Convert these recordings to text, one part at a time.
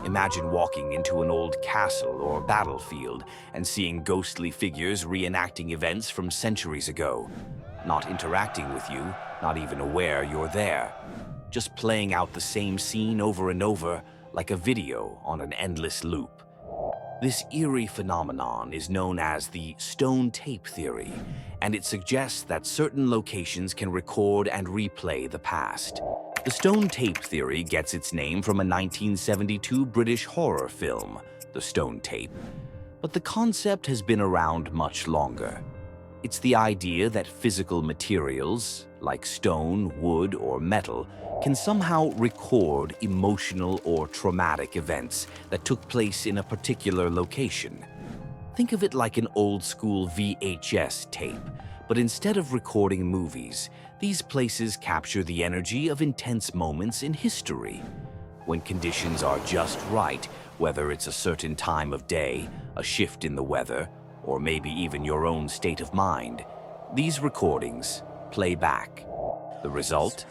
Imagine walking into an old castle or battlefield and seeing ghostly figures reenacting events from centuries ago, not interacting with you, not even aware you're there, just playing out the same scene over and over like a video on an endless loop. This eerie phenomenon is known as the stone tape theory, and it suggests that certain locations can record and replay the past. The stone tape theory gets its name from a 1972 British horror film, The Stone Tape, but the concept has been around much longer. It's the idea that physical materials, like stone, wood, or metal, can somehow record emotional or traumatic events that took place in a particular location. Think of it like an old-school VHS tape, but instead of recording movies, these places capture the energy of intense moments in history. When conditions are just right, whether it's a certain time of day, a shift in the weather, or maybe even your own state of mind, these recordings play back. The result?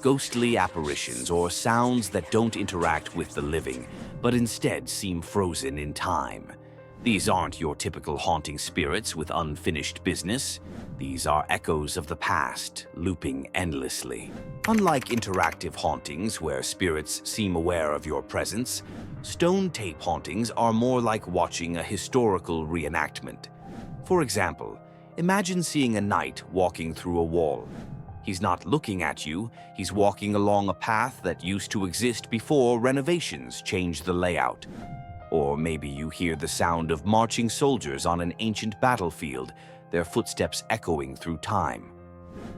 Ghostly apparitions or sounds that don't interact with the living, but instead seem frozen in time. These aren't your typical haunting spirits with unfinished business. These are echoes of the past, looping endlessly. Unlike interactive hauntings where spirits seem aware of your presence, stone tape hauntings are more like watching a historical reenactment. For example, imagine seeing a knight walking through a wall. He's not looking at you, he's walking along a path that used to exist before renovations changed the layout. Or maybe you hear the sound of marching soldiers on an ancient battlefield, their footsteps echoing through time.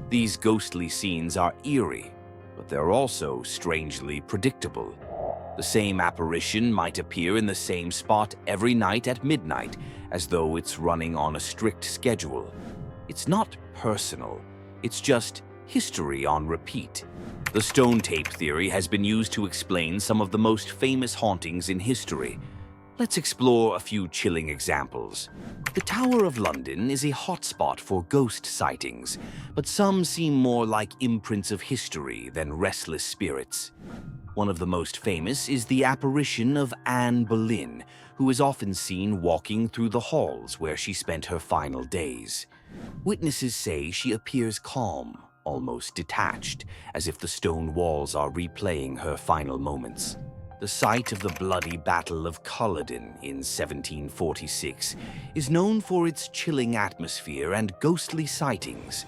These ghostly scenes are eerie, but they're also strangely predictable. The same apparition might appear in the same spot every night at midnight, as though it's running on a strict schedule. It's not personal, it's just history on repeat. The stone tape theory has been used to explain some of the most famous hauntings in history. Let's explore a few chilling examples. The Tower of London is a hotspot for ghost sightings, but some seem more like imprints of history than restless spirits. One of the most famous is the apparition of Anne Boleyn, who is often seen walking through the halls where she spent her final days. Witnesses say she appears calm, almost detached, as if the stone walls are replaying her final moments. The site of the bloody Battle of Culloden in 1746 is known for its chilling atmosphere and ghostly sightings.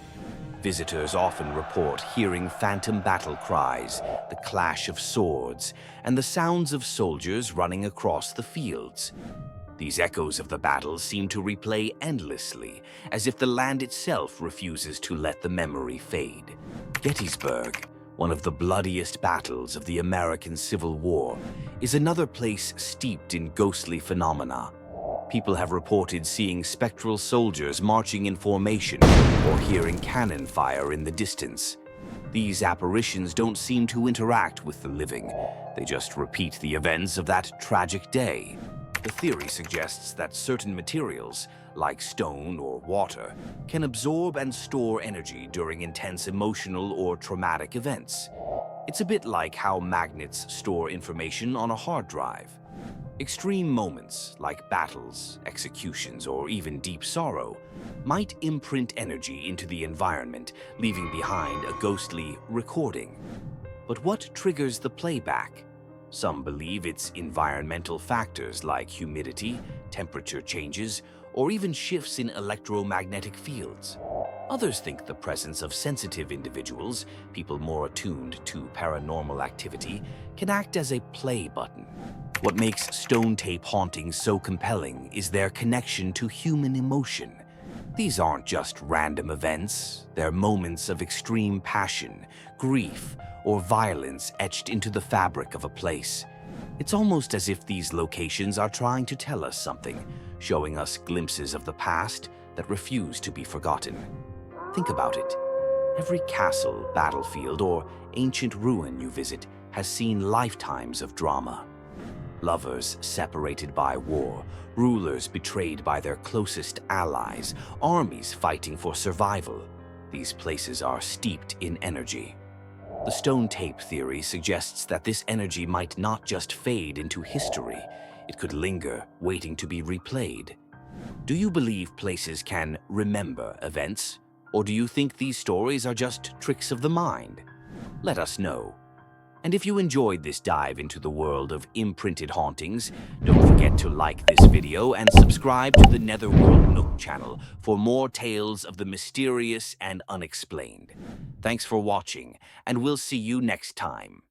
Visitors often report hearing phantom battle cries, the clash of swords, and the sounds of soldiers running across the fields. These echoes of the battle seem to replay endlessly, as if the land itself refuses to let the memory fade. Gettysburg, one of the bloodiest battles of the American Civil War, is another place steeped in ghostly phenomena. People have reported seeing spectral soldiers marching in formation or hearing cannon fire in the distance. These apparitions don't seem to interact with the living. They just repeat the events of that tragic day. The theory suggests that certain materials, like stone or water, can absorb and store energy during intense emotional or traumatic events. It's a bit like how magnets store information on a hard drive. Extreme moments, like battles, executions, or even deep sorrow, might imprint energy into the environment, leaving behind a ghostly recording. But what triggers the playback? Some believe it's environmental factors like humidity, temperature changes, or even shifts in electromagnetic fields. Others think the presence of sensitive individuals, people more attuned to paranormal activity, can act as a play button. What makes stone tape hauntings so compelling is their connection to human emotion. These aren't just random events, they're moments of extreme passion, grief, or violence etched into the fabric of a place. It's almost as if these locations are trying to tell us something, showing us glimpses of the past that refuse to be forgotten. Think about it. Every castle, battlefield, or ancient ruin you visit has seen lifetimes of drama. Lovers separated by war, rulers betrayed by their closest allies, armies fighting for survival. These places are steeped in energy. The stone tape theory suggests that this energy might not just fade into history, it could linger, waiting to be replayed. Do you believe places can remember events? Or do you think these stories are just tricks of the mind? Let us know. And if you enjoyed this dive into the world of imprinted hauntings, don't forget to like this video and subscribe to the Netherworld Nook channel for more tales of the mysterious and unexplained. Thanks for watching, and we'll see you next time.